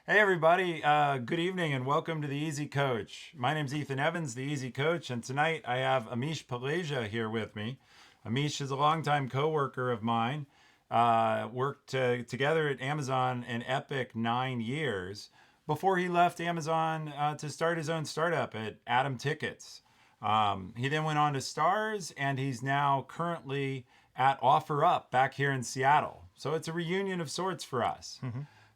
Hey, everybody. Good evening and welcome to the Easy Coach. My name's Ethan Evans, the Easy Coach, and tonight I have Amish Paleja here with me. Amish is a longtime coworker of mine. Worked together at Amazon and Epic 9 years before he left Amazon to start his own startup at Atom Tickets. He then went on to Stars, and he's now currently at OfferUp back here in Seattle. So it's a reunion of sorts for us.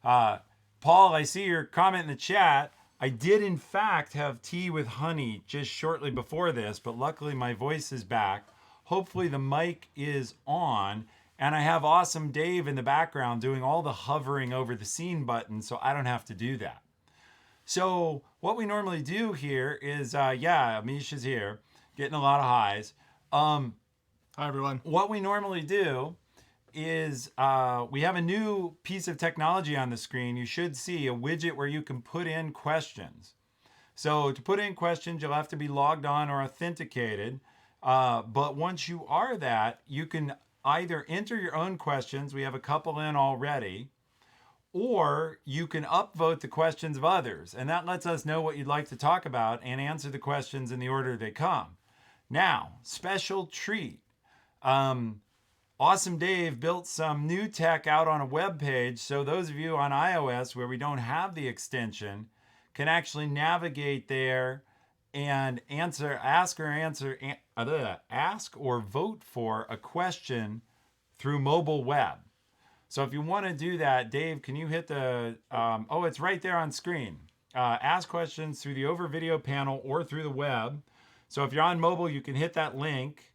Uh, Paul, I see your comment in the chat. I did, in fact, have tea with honey just shortly before this, but luckily my voice is back. Hopefully, the mic is on. And I have Awesome Dave in the background doing all the hovering over the scene button, so I don't have to do that. So, what we normally do here is, Amish is here, getting a lot of highs. Hi, everyone. What we normally do is we have a new piece of technology on the screen. You should see a widget where you can put in questions. So to put in questions, you'll have to be logged on or authenticated. But once you are that, you can either enter your own questions. We have a couple in already. Or you can upvote the questions of others. And that lets us know what you'd like to talk about and answer the questions in the order they come. Now, special treat. Awesome Dave built some new tech out on a web page, so those of you on iOS where we don't have the extension can actually navigate there and ask or vote for a question through mobile web. So if you want to do that, Dave, can you hit the? It's right there on screen. Ask questions through the over video panel or through the web. So if you're on mobile, you can hit that link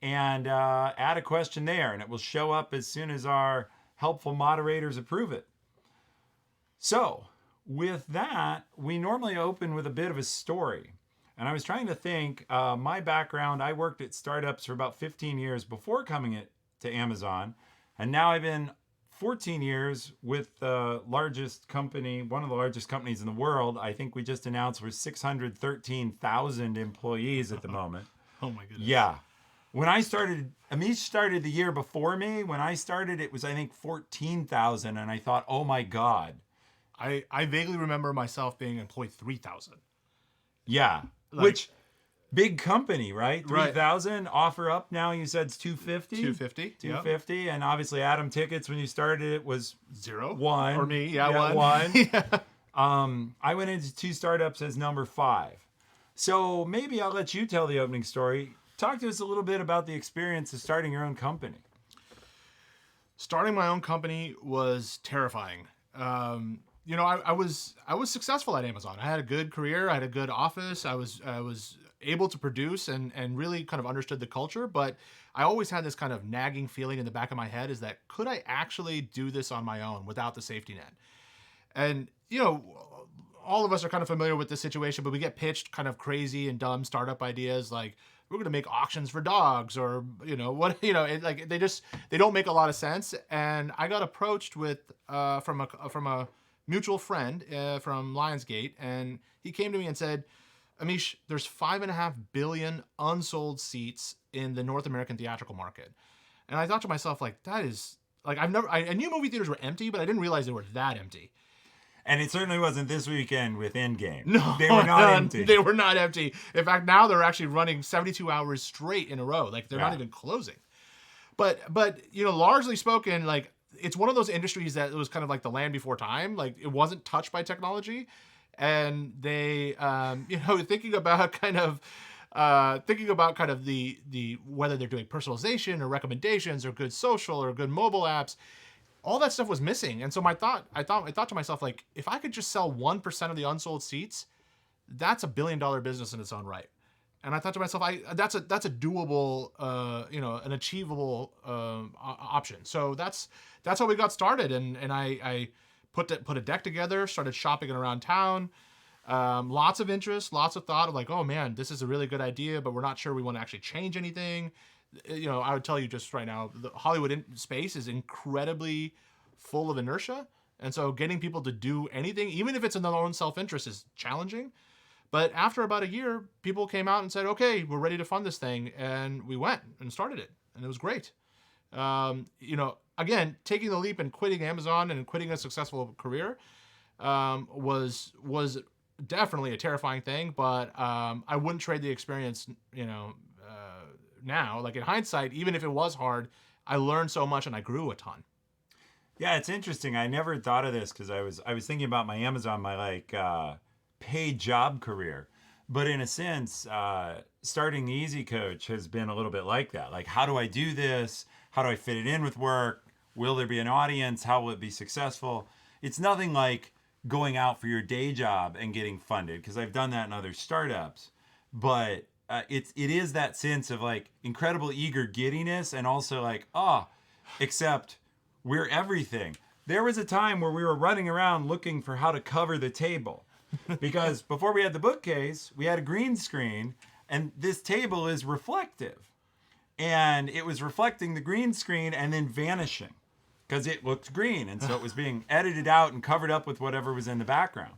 and add a question there, and it will show up as soon as our helpful moderators approve it. So, with that, we normally open with a bit of a story. And I was trying to think, my background, I worked at startups for about 15 years before coming to Amazon, and now I've been 14 years with the largest company, one of the largest companies in the world. I think we just announced we're 613,000 employees at the moment. Oh my goodness. Yeah. When I started, Amish started the year before me. When I started, it was, I think, 14,000. And I thought, oh my God. I vaguely remember myself being employed 3,000. Yeah. Which, big company, right? Right. 3,000. OfferUp now, you said it's 250? 250. 250. Yep. And obviously, Atom Tickets, when you started, it was 0. one. Or me, one. Yeah. I went into two startups as number 5. So maybe I'll let you tell the opening story. Talk to us a little bit about the experience of starting your own company. Starting my own company was terrifying. I was successful at Amazon. I had a good career. I had a good office. I was able to produce and really kind of understood the culture. But I always had this kind of nagging feeling in the back of my head is that could I actually do this on my own without the safety net? And, all of us are kind of familiar with this situation, but we get pitched kind of crazy and dumb startup ideas like we're going to make auctions for dogs or, they don't make a lot of sense. And I got approached with, from a mutual friend from Lionsgate. And he came to me and said, Amish, there's 5.5 billion unsold seats in the North American theatrical market. And I thought to myself, like, that is like, I knew movie theaters were empty, but I didn't realize they were that empty. And it certainly wasn't this weekend with Endgame. No, they were not empty. They were not empty. In fact, now they're actually running 72 hours straight in a row. Like they're not even closing. But largely spoken, like it's one of those industries that was kind of like the land before time. Like it wasn't touched by technology, and they, thinking about kind of the whether they're doing personalization or recommendations or good social or good mobile apps. All that stuff was missing. And so I thought to myself, like, if I could just sell 1% of the unsold seats, that's $1 billion business in its own right. And I thought to myself, that's a doable, an achievable option. So that's how we got started. And I put a deck together, started shopping it around town. Lots of interest, lots of thought of like, oh man, this is a really good idea, but we're not sure we want to actually change anything. I would tell you just right now, the Hollywood space is incredibly full of inertia. And so getting people to do anything, even if it's in their own self-interest, is challenging. But after about a year, people came out and said, okay, we're ready to fund this thing. And we went and started it. And it was great. Again, taking the leap and quitting Amazon and quitting a successful career was definitely a terrifying thing, but I wouldn't trade the experience. Now, like in hindsight, even if it was hard, I learned so much and I grew a ton. Yeah, it's interesting. I never thought of this because I was thinking about my Amazon, my paid job career. But in a sense, starting the Easy Coach has been a little bit like that. Like, how do I do this? How do I fit it in with work? Will there be an audience? How will it be successful? It's nothing like going out for your day job and getting funded because I've done that in other startups. But it is that sense of like incredible eager giddiness and also like, except we're everything. There was a time where we were running around looking for how to cover the table because before we had the bookcase, we had a green screen and this table is reflective. And it was reflecting the green screen and then vanishing because it looked green. And so it was being edited out and covered up with whatever was in the background.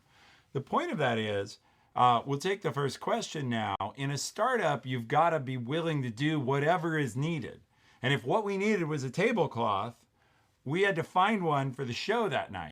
The point of that is, we'll take the first question now. In a startup, you've got to be willing to do whatever is needed. And if what we needed was a tablecloth, we had to find one for the show that night.